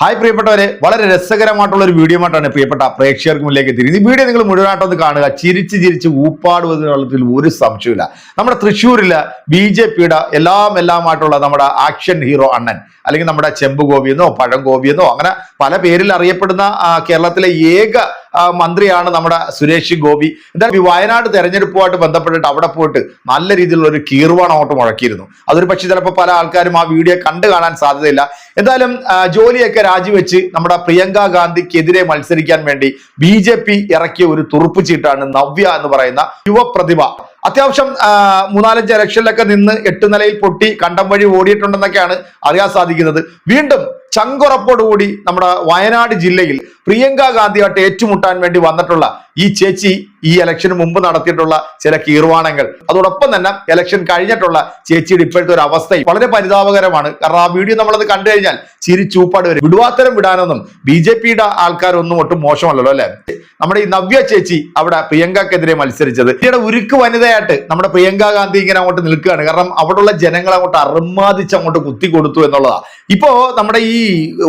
Hi പ്രിയപ്പെട്ടവരെ, വളരെ രസകരമായിട്ടുള്ള ഒരു വീഡിയോ ആയിട്ടാണ് പ്രിയപ്പെട്ട പ്രേക്ഷകർക്ക് മുന്നിലേക്ക് എത്തിയിരിക്കുന്നത്. ഈ വീഡിയോ നിങ്ങൾ മുഴുവനായിട്ടൊന്ന് കാണുക. ചിരിച്ച് ചിരിച്ച് ഊപ്പാടുവതിനുള്ളതിൽ ഒരു സംശയമില്ല. നമ്മുടെ തൃശ്ശൂരില് BJPയുടെ എല്ലാമായിട്ടുള്ള നമ്മുടെ ആക്ഷൻ ഹീറോ അണ്ണൻ, അല്ലെങ്കിൽ നമ്മുടെ ചെമ്പ് ഗോപിയെന്നോ പഴം ഗോപിയെന്നോ അങ്ങനെ പല പേരിൽ അറിയപ്പെടുന്ന കേരളത്തിലെ ഏക മന്ത്രിയാണ് നമ്മുടെ സുരേഷ് ഗോപി. എന്തായാലും ഈ വയനാട് തെരഞ്ഞെടുപ്പുമായിട്ട് ബന്ധപ്പെട്ടിട്ട് അവിടെ പോയിട്ട് നല്ല രീതിയിലുള്ള ഒരു കീർവാണം അങ്ങോട്ട് മുഴക്കിയിരുന്നു. അതൊരു പക്ഷേ ചിലപ്പോൾ പല ആൾക്കാരും ആ വീഡിയോ കണ്ടു കാണാൻ സാധ്യതയില്ല. എന്തായാലും ജോലിയൊക്കെ രാജിവെച്ച് നമ്മുടെ പ്രിയങ്ക ഗാന്ധിക്കെതിരെ മത്സരിക്കാൻ വേണ്ടി BJP ഇറക്കിയ ഒരു തുറുപ്പ് ചീട്ടാണ് നവ്യ എന്ന് പറയുന്ന യുവപ്രതിഭ. അത്യാവശ്യം 3-4 ഇലക്ഷനിലൊക്കെ നിന്ന് 8 നിലയിൽ പൊട്ടി കണ്ടം വഴി ഓടിയിട്ടുണ്ടെന്നൊക്കെയാണ് അറിയാൻ സാധിക്കുന്നത്. വീണ്ടും ചങ്കുറപ്പോടുകൂടി നമ്മുടെ വയനാട് ജില്ലയിൽ പ്രിയങ്ക ഗാന്ധിയായിട്ട് ഏറ്റുമുട്ടാൻ വേണ്ടി വന്നിട്ടുള്ള ഈ ചേച്ചി ഈ ഇലക്ഷന് മുമ്പ് നടത്തിയിട്ടുള്ള ചില കീർവാണങ്ങൾ, അതോടൊപ്പം തന്നെ ഇലക്ഷൻ കഴിഞ്ഞിട്ടുള്ള ചേച്ചിയുടെ ഇപ്പോഴത്തെ ഒരു അവസ്ഥ വളരെ പരിതാപകരമാണ്. കാരണം ആ വീഡിയോ നമ്മളത് കണ്ടു കഴിഞ്ഞാൽ ചിരിച്ചൂപ്പാട് വരും. വിടുവാത്തരം വിടാനൊന്നും BJPയുടെ ആൾക്കാരൊന്നും ഒട്ടും മോശമല്ലല്ലോ അല്ലെ. നമ്മുടെ ഈ നവ്യ ചേച്ചി അവിടെ പ്രിയങ്കക്കെതിരെ മത്സരിച്ചത് ഇന്ത്യയുടെ ഉരുക്ക് വനിതയായിട്ട് നമ്മുടെ പ്രിയങ്ക ഗാന്ധി ഇങ്ങനെ അങ്ങോട്ട് നിൽക്കുകയാണ്. കാരണം അവിടെയുള്ള ജനങ്ങളെ അങ്ങോട്ട് അറുമാദിച്ച് അങ്ങോട്ട് കുത്തി കൊടുത്തു എന്നുള്ളതാ. ഇപ്പോ നമ്മുടെ ഈ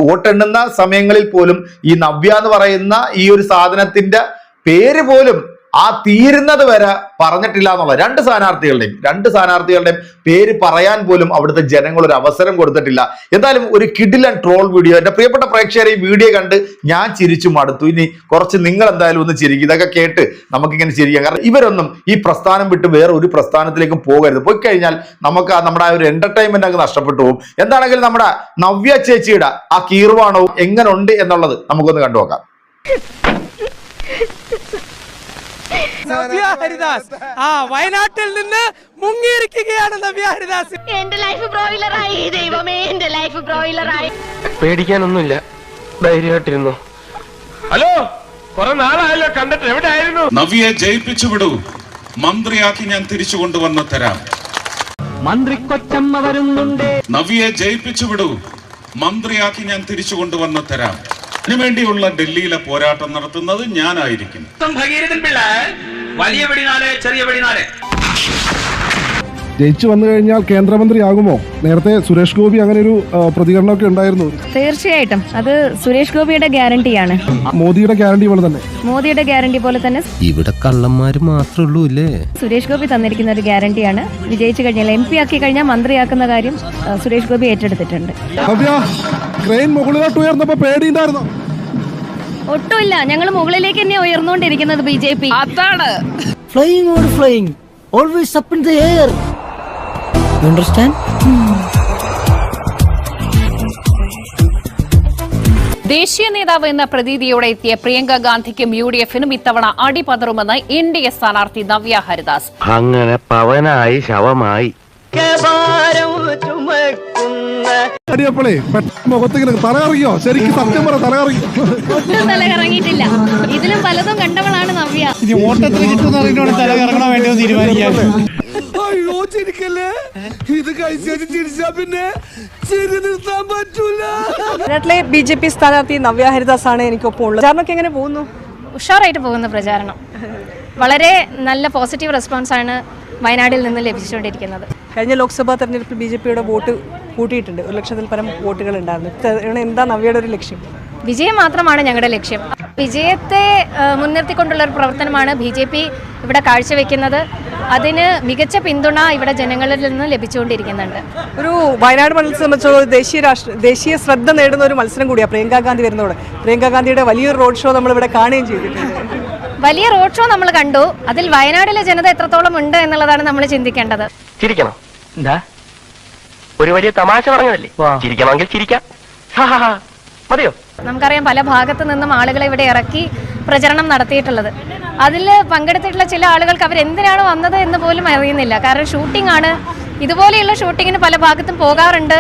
വോട്ടെണ്ണുന്ന സമയങ്ങളിൽ പോലും ഈ നവ്യ എന്ന് പറയുന്ന ഈ ഒരു സാധനത്തിന്റെ പേര് പോലും ആ തീരുന്നത് വരെ പറഞ്ഞിട്ടില്ല എന്നുള്ള രണ്ട് സ്ഥാനാർത്ഥികളുടെയും പേര് പറയാൻ പോലും അവിടുത്തെ ജനങ്ങൾ ഒരു അവസരം കൊടുത്തിട്ടില്ല. എന്തായാലും ഒരു കിടിലൻ ട്രോൾ വീഡിയോ. എന്റെ പ്രിയപ്പെട്ട പ്രേക്ഷകരെ, ഈ വീഡിയോ കണ്ട് ഞാൻ ചിരിച്ചു മടുത്തു. ഇനി കുറച്ച് നിങ്ങൾ എന്തായാലും ഒന്ന് ചിരിക്കും. ഇതൊക്കെ കേട്ട് നമുക്കിങ്ങനെ ചിരിക്കാം. കാരണം ഇവരൊന്നും ഈ പ്രസ്ഥാനം വിട്ട് വേറെ ഒരു പ്രസ്ഥാനത്തിലേക്കും പോകരുത്. പോയി കഴിഞ്ഞാൽ നമുക്ക് നമ്മുടെ ആ ഒരു എന്റർടൈൻമെന്റ് അങ്ങ് നഷ്ടപ്പെട്ടു പോകും. എന്താണെങ്കിലും നമ്മുടെ നവ്യ ചേച്ചിയുടെ ആ കീർവാണവും എങ്ങനെ ഉണ്ട് എന്നുള്ളത് നമുക്കൊന്ന് കണ്ടുനോക്കാം. നവ്യ ഹരിദാസ് വയനാട്ടിൽ നിന്ന് മുങ്ങിയിരിക്കുകയാണ്. നവ്യ ഹരിദാസ് എന്റെ ലൈഫ് ബ്രോയിലറായി. ദൈവമേ, എന്റെ ലൈഫ് ബ്രോയിലറായി. പേടിക്കാനൊന്നുമില്ല, ധൈര്യമായിട്ടിരുന്നു. ഹലോ, കുറെ നാളായല്ലോ കണ്ടിട്ട്, എവിടെയായിരുന്നു? നവ്യയെ ജയിപ്പിച്ചു വിടൂ, മന്ത്രിയാക്കി ഞാൻ തിരിച്ചു കൊണ്ടുവന്ന് തരാം. മന്ത്രി കൊച്ചമ്മ വരുന്നുണ്ട്. നവ്യയെ ജയിപ്പിച്ചു വിടൂ, മന്ത്രിയാക്കി ഞാൻ തിരിച്ചു കൊണ്ടുവന്ന് തരാം. അതിനുവേണ്ടിയുള്ള ഡൽഹിയിലെ പോരാട്ടം നടത്തുന്നത് ഞാനായിരിക്കും. വലിയ വെടിനാല്, ചെറിയ വെടിനാല്. ജയിച്ചു വന്നു കഴിഞ്ഞാൽ കേന്ദ്രമന്ത്രിയാകുമോ? നേരത്തെ സുരേഷ് ഗോപി അങ്ങനെ ഒരു പ്രതികരണമൊക്കെ ഉണ്ടായിരുന്നു. തീർച്ചയായിട്ടും അത് സുരേഷ് ഗോപിയുടെ ഗ്യാരണ്ടിയാണ്. മോദിയുടെ ഗ്യാരണ്ടി പോലെ തന്നെ. മോദിയുടെ ഗ്യാരണ്ടി പോലെ തന്നെ ഇവിടെ കള്ളന്മാര് മാത്രമേ ഉള്ളൂ അല്ലേ? സുരേഷ് ഗോപി തന്നിരിക്കുന്ന ഒരു ഗ്യാരണ്ടിയാണ്. വിജയിച്ചു കഴിഞ്ഞാൽ MP ആക്കി കഴിഞ്ഞാൽ മന്ത്രിയാക്കുന്ന കാര്യം സുരേഷ് ഗോപി ഏറ്റെടുത്തിട്ടുണ്ട്. ട്രെയിൻ മുകളിലോട്ട് ഉയർന്നപ്പോ പേടിയുണ്ടായിരുന്നോ? ഒട്ടുമില്ല, ഞങ്ങൾ മുകളിലേക്ക് തന്നെ ഉയർന്നുകൊണ്ടിരിക്കുന്നത്. BJP അതാണ് flying or flying, always up in the air. You understand? ദേശീയ നേതാവ് എന്ന പ്രതീതിയോടെ എത്തിയ പ്രിയങ്ക ഗാന്ധിക്കും UDF-നും ഇത്തവണ അടിപതറുമെന്ന് NDA സ്ഥാനാർത്ഥി നവ്യ ഹരിദാസ്. അങ്ങനെ പവനായി ശവമായി. അടിയപ്പോളേ മുഖത്തേക്ക് തലകറിയോ? ശരിക്കും സത്യം പറ, തലകറിയോ? ഒട്ടും തലകറങ്ങിയിട്ടില്ല. ഇതിലും പലതും കണ്ടവളാണ് നവ്യ. ഓട്ടത്തിൽ കിട്ടുന്ന തലകറങ്ങണോ വേണ്ടോ തീരുമാനിക്കാൻ. അയ്യോ, ചിരിക്കല്ലേ. ഇത് കഴിച്ചു ചിരിച്ചാ പിന്നെ ചിരി നിർത്താൻ പറ്റൂല. വയനാട്ടിലെ BJP സ്ഥാനാർത്ഥി നവ്യ ഹരിദാസ് ആണ് എനിക്കൊപ്പം ഉള്ളത്. പ്രചാരണമൊക്കെ എങ്ങനെ പോകുന്നു? ഉഷാറായിട്ട് പോകുന്ന പ്രചാരണം. വളരെ നല്ല പോസിറ്റീവ് റെസ്പോൺസാണ് വയനാട്ടിൽ നിന്ന് ലഭിച്ചുകൊണ്ടിരിക്കുന്നത്. കഴിഞ്ഞ ലോക്സഭാ തെരഞ്ഞെടുപ്പിൽ BJPയുടെ വോട്ട് കൂട്ടിയിട്ടുണ്ട്. 1 ലക്ഷത്തിൽ പരം വോട്ടുകൾ ഉണ്ടായിരുന്നു. എന്താ നവ്യയുടെ ഒരു ലക്ഷ്യം? വിജയം മാത്രമാണ് ഞങ്ങളുടെ ലക്ഷ്യം. വിജയത്തെ മുൻനിർത്തിക്കൊണ്ടുള്ള ഒരു പ്രവർത്തനമാണ് BJP ഇവിടെ കാഴ്ചവെക്കുന്നത്. അതിന് മികച്ച പിന്തുണ ഇവിടെ ജനങ്ങളിൽ നിന്ന് ലഭിച്ചുകൊണ്ടിരിക്കുന്നുണ്ട്. ഒരു വയനാട് മണ്ഡലത്തെ സംബന്ധിച്ചോളം ദേശീയ ശ്രദ്ധ നേടുന്ന ഒരു മത്സരം കൂടിയാണ് പ്രിയങ്ക ഗാന്ധി വരുന്നതോടെ. പ്രിയങ്ക ഗാന്ധിയുടെ വലിയൊരു റോഡ് ഷോ നമ്മൾ ഇവിടെ കാണുകയും ചെയ്തിട്ടുണ്ട്. വലിയ റോഡ് ഷോ നമ്മൾ കണ്ടു. അതിൽ വയനാട്ടിലെ ജനത എത്രത്തോളം ഉണ്ട് എന്നുള്ളതാണ് നമ്മൾ ചിന്തിക്കേണ്ടത്. ചിരിക്കണം. എന്താ ഒരു വലിയ തമാശ പറഞ്ഞതല്ലേ? ചിരിക്കണമെങ്കിൽ ചിരിക്കാം. മതിയോ? നമുക്കറിയാം, പല ഭാഗത്തു നിന്നും ആളുകളെ ഇവിടെ ഇറക്കി പ്രചരണം നടത്തിയിട്ടുള്ളത്. അതിൽ പങ്കെടുത്തിട്ടുള്ള ചില ആളുകൾക്ക് അവരെന്തിനാണ് വന്നത് എന്ന് പോലും അറിയുന്നില്ല. കാരണം ഷൂട്ടിംഗ് ആണ്. ഇതുപോലെയുള്ള ഷൂട്ടിങ്ങിന് പല ഭാഗത്തും പോകാറുണ്ട്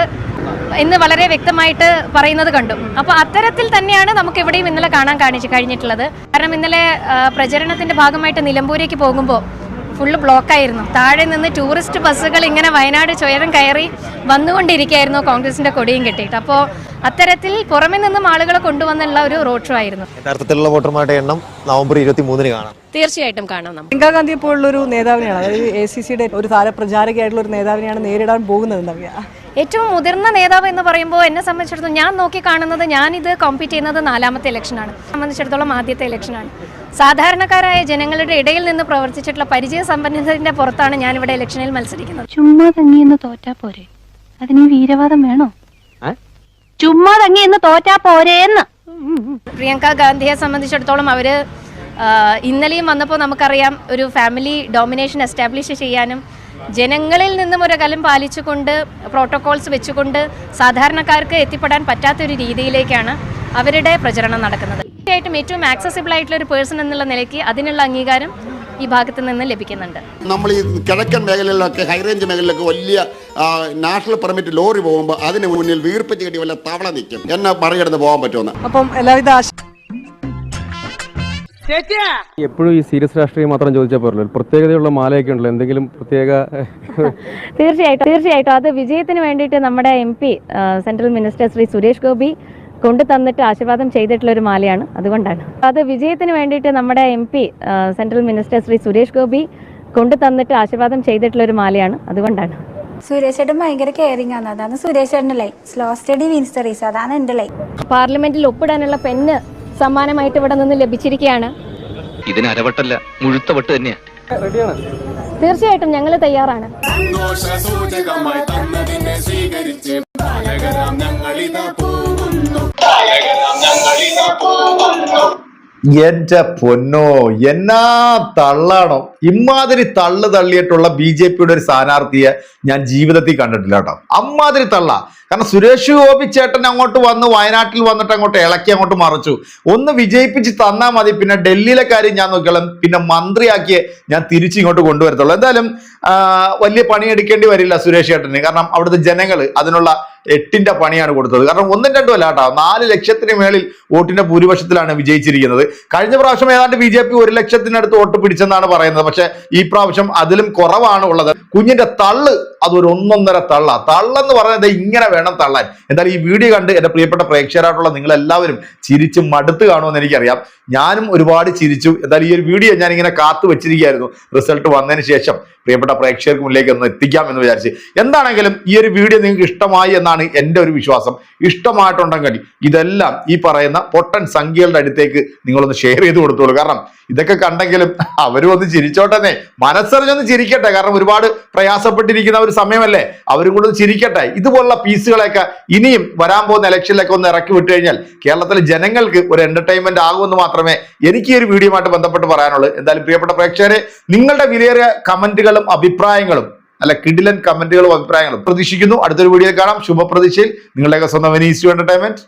എന്ന് വളരെ വ്യക്തമായിട്ട് പറയുന്നത് കണ്ടു. അപ്പോൾ അത്തരത്തിൽ തന്നെയാണ് നമുക്ക് ഇവിടെയും ഇന്നലെ കാണാൻ കഴിഞ്ഞിട്ടുള്ളത്. കാരണം ഇന്നലെ പ്രചരണത്തിന്റെ ഭാഗമായിട്ട് നിലമ്പൂരേക്ക് പോകുമ്പോൾ ഫുള്ള് ബ്ലോക്കായിരുന്നു. താഴെ നിന്ന് ടൂറിസ്റ്റ് ബസ്സുകൾ ഇങ്ങനെ വയനാട് ചുരം കയറി വന്നുകൊണ്ടിരിക്കുകയായിരുന്നു, കോൺഗ്രസിന്റെ കൊടിയും കെട്ടിയിട്ട്. അപ്പോൾ അത്തരത്തിൽ പുറമെ നിന്നും ആളുകളെ കൊണ്ടുവന്നുള്ള ഒരു റോഡ് ഷോ ആയിരുന്നു. യഥാർത്ഥത്തിലുള്ള വോട്ടർമാരുടെ എണ്ണം നവംബർ 23 കാണാം. തീർച്ചയായിട്ടും കാണാം. പ്രിയങ്ക ഗാന്ധിയെ പോലുള്ള ഒരു നേതാവിനെയാണ്, അതായത് ACCയുടെ ഒരു താരപ്രചാരകയായിട്ടുള്ള ഒരു നേതാവിനെയാണ് നേരിടാൻ പോകുന്നത് നവ്യ. ഏറ്റവും മുതിർന്ന നേതാവ് എന്ന് പറയുമ്പോൾ എന്നെ സംബന്ധിച്ചിടത്തോളം ഞാൻ നോക്കി കാണുന്നത്, ഞാനിത് കോമ്പീറ്റ് ചെയ്യുന്നത് 4ാമത്തെ ഇലക്ഷനാണ്. സംബന്ധിച്ചിടത്തോളം ആദ്യത്തെ ഇലക്ഷനാണ്. സാധാരണക്കാരായ ജനങ്ങളുടെ ഇടയിൽ നിന്ന് പ്രവർത്തിച്ചിട്ടുള്ള പരിചയ സമ്പന്നതയുടെ പുറത്താണ് ഞാനിവിടെ ഇലക്ഷനിൽ മത്സരിക്കുന്നത്. ചുമ്മാ തങ്ങിയെന്ന് തോറ്റാ പോരെ, അതിന് വീരവാദം വേണോ? ചുമ്മാ തങ്ങിയെന്ന് തോറ്റാ പോരേന്ന്. പ്രിയങ്ക ഗാന്ധിയെ സംബന്ധിച്ചിടത്തോളം അവർ ഇന്നലെയും വന്നപ്പോൾ നമുക്കറിയാം, ഒരു ഫാമിലി ഡോമിനേഷൻ എസ്റ്റാബ്ലിഷ് ചെയ്യാനും ജനങ്ങളിൽ നിന്നും ഒരു കലം പാലിച്ചുകൊണ്ട് പ്രോട്ടോകോൾസ് വെച്ചുകൊണ്ട് സാധാരണക്കാർക്ക് എത്തിപ്പെടാൻ പറ്റാത്തൊരു രീതിയിലേക്കാണ് അവരുടെ പ്രചരണം നടക്കുന്നത്. തീർച്ചയായിട്ടും ഏറ്റവും ആക്സസിബിൾ ആയിട്ടുള്ള ഒരു പേഴ്സൺ എന്നുള്ള നിലയ്ക്ക് അതിനുള്ള അംഗീകാരം ഈ ഭാഗത്ത് നിന്ന് ലഭിക്കുന്നുണ്ട്. നമ്മൾ ഈ കിഴക്കൻ മേഖലയിലൊക്കെ ഹൈറേഞ്ച് മേഖലയിലൊക്കെ വലിയ നാഷണൽ പെർമിറ്റ് ലോറി പോകുമ്പോൾ അതിന് മുന്നിൽ വീർപ്പിച്ച് കെട്ടി വല്ല തവള നിൽക്കും, എന്നെ മറികടന്ന് പോകാൻ പറ്റുമെന്ന്. അപ്പം എല്ലാവിധ എപ്പോഴും ഈ സീരിയസ് രാഷ്ട്രീയം മാത്രം ചോദിച്ചാൽ പോരല്ലോ, പ്രത്യേകതയുള്ള മാലയൊക്കെ ഉണ്ടല്ലോ, എന്തെങ്കിലും പ്രത്യേക? തീർച്ചയായിട്ടും അത് വിജയത്തിന് വേണ്ടിയിട്ട് നമ്മുടെ MP central minister Shri Suresh Gopi കൊണ്ടു തന്നിട്ട് ആശീർവാദം ചെയ്തിട്ടുള്ള ഒരു മാലയാണ്, അതുകൊണ്ടാണ്. അത് വിജയത്തിന് വേണ്ടിയിട്ട് നമ്മുടെ MP central minister Shri Suresh Gopi കൊണ്ടു തന്നിട്ട് ആശീർവാദം ചെയ്തിട്ടുള്ള ഒരു മാലയാണ്, അതുകൊണ്ടാണ്. സുരേഷ് ചേട്ടൻ ഭയങ്കര കെയറിംഗ് ആണ്. അതാണ് സുരേഷ് ചേട്ടൻ്റെ life. Slow steady means studies, അതാണ് എൻ്റെ ലൈഫ്. പാർലമെന്റിൽ ഒപ്പിടാനുള്ള പെണ്ണ് സമ്മാനമായിട്ട് ഇവിടെ നിന്ന് ലഭിച്ചിരിക്കുകയാണ്. ഇതിന് അരവട്ടല്ല, മുഴുത്ത വട്ട് തന്നെയാ. തീർച്ചയായിട്ടും ഞങ്ങൾ തയ്യാറാണ്. എന്റെ പൊന്നോ, എന്നാ തള്ളാണോ! ഇമാതിരി തള്ളു തള്ളിയിട്ടുള്ള BJPയുടെ ഒരു സ്ഥാനാർത്ഥിയെ ഞാൻ ജീവിതത്തിൽ കണ്ടിട്ടില്ല കേട്ടോ. അമ്മാതിരി തള്ള. കാരണം സുരേഷ് ഗോപി ചേട്ടൻ അങ്ങോട്ട് വന്ന് വയനാട്ടിൽ വന്നിട്ട് അങ്ങോട്ട് ഇളക്കി അങ്ങോട്ട് മറിച്ചു. ഒന്ന് വിജയിപ്പിച്ച് തന്നാൽ മതി, പിന്നെ ഡൽഹിയിലെ കാര്യം ഞാൻ നോക്കിയോളാം, പിന്നെ മന്ത്രിയാക്കിയേ ഞാൻ തിരിച്ചിങ്ങോട്ട് കൊണ്ടുവരത്തുള്ളൂ. എന്തായാലും വലിയ പണിയെടുക്കേണ്ടി വരില്ല സുരേഷ് ചേട്ടന്. കാരണം അവിടുത്തെ ജനങ്ങൾ അതിനുള്ള 8ന്റെ പണിയാണ് കൊടുത്തത്. കാരണം 1ഉം 2ഉം അല്ല കേട്ടോ, 4 ലക്ഷത്തിന് മേളിൽ വോട്ടിന്റെ ഭൂരിപക്ഷത്തിലാണ് വിജയിച്ചിരിക്കുന്നത്. കഴിഞ്ഞ പ്രാവശ്യം ഏതാണ്ട് BJP 1 ലക്ഷത്തിനടുത്ത് വോട്ട് പിടിച്ചെന്നാണ് പറയുന്നത്. പക്ഷെ ഈ പ്രാവശ്യം അതിലും കുറവാണ് ഉള്ളത്. കുഞ്ഞിന്റെ തള്ള് അതൊരു 1.5 തള്ളെന്ന് പറയുന്നത് ഇങ്ങനെ വേണം തള്ളാൻ. എന്തായാലും ഈ വീഡിയോ കണ്ട് എന്റെ പ്രിയപ്പെട്ട പ്രേക്ഷകരായിട്ടുള്ള നിങ്ങൾ എല്ലാവരും ചിരിച്ച് മടുത്ത് കാണുമെന്ന് എനിക്കറിയാം. ഞാനും ഒരുപാട് ചിരിച്ചു. എന്തായാലും ഈ ഒരു വീഡിയോ ഞാൻ ഇങ്ങനെ കാത്തു വെച്ചിരിക്കുകയായിരുന്നു, റിസൾട്ട് വന്നതിന് ശേഷം പ്രിയപ്പെട്ട പ്രേക്ഷകർക്ക് മുന്നിലേക്ക് ഒന്ന് എത്തിക്കാം എന്ന് വിചാരിച്ച്. എന്താണെങ്കിലും ഈ ഒരു വീഡിയോ നിങ്ങൾക്ക് ഇഷ്ടമായി എന്നാണ് എൻ്റെ ഒരു വിശ്വാസം. ഇഷ്ടമായിട്ടുണ്ടെങ്കിൽ ഇതെല്ലാം ഈ പറയുന്ന പൊട്ടൻ സംഖ്യകളുടെ അടുത്തേക്ക് നിങ്ങളൊന്ന് ഷെയർ ചെയ്ത് കൊടുത്തോളൂ. കാരണം ഇതൊക്കെ കണ്ടെങ്കിലും അവരും ഒന്ന് ചിരിച്ചോട്ടെന്നേ, മനസ്സറിഞ്ഞൊന്ന് ചിരിക്കട്ടെ. കാരണം ഒരുപാട് പ്രയാസപ്പെട്ടിരിക്കുന്ന ഒരു സമയമല്ലേ, അവരും കൂടെ ഒന്ന് ചിരിക്കട്ടെ. ഇതുപോലുള്ള പീസുകളൊക്കെ ഇനിയും വരാൻ പോകുന്ന ഇലക്ഷനിലൊക്കെ ഒന്ന് ഇറക്കി വിട്ടു കഴിഞ്ഞാൽ കേരളത്തിലെ ജനങ്ങൾക്ക് ഒരു എന്റർടൈൻമെന്റ് ആകുമെന്ന് മാത്രമേ എനിക്ക് ഈ ഒരു വീഡിയോയുമായിട്ട് ബന്ധപ്പെട്ട് പറയാനുള്ളൂ. എന്തായാലും പ്രിയപ്പെട്ട പ്രേക്ഷകരെ, നിങ്ങളുടെ വിലയേറിയ കമന്റുകളും അഭിപ്രായങ്ങളും, അല്ല കിടിലൻ കമന്റുകളും അഭിപ്രായങ്ങളും പ്രതീക്ഷിക്കുന്നു. അടുത്തൊരു വീഡിയോ കാണാം. ശുഭപ്രതീക്ഷയിൽ നിങ്ങളുടെയൊക്കെ സ്വന്തം വിനീസ് എന്റർടൈൻമെന്റ്.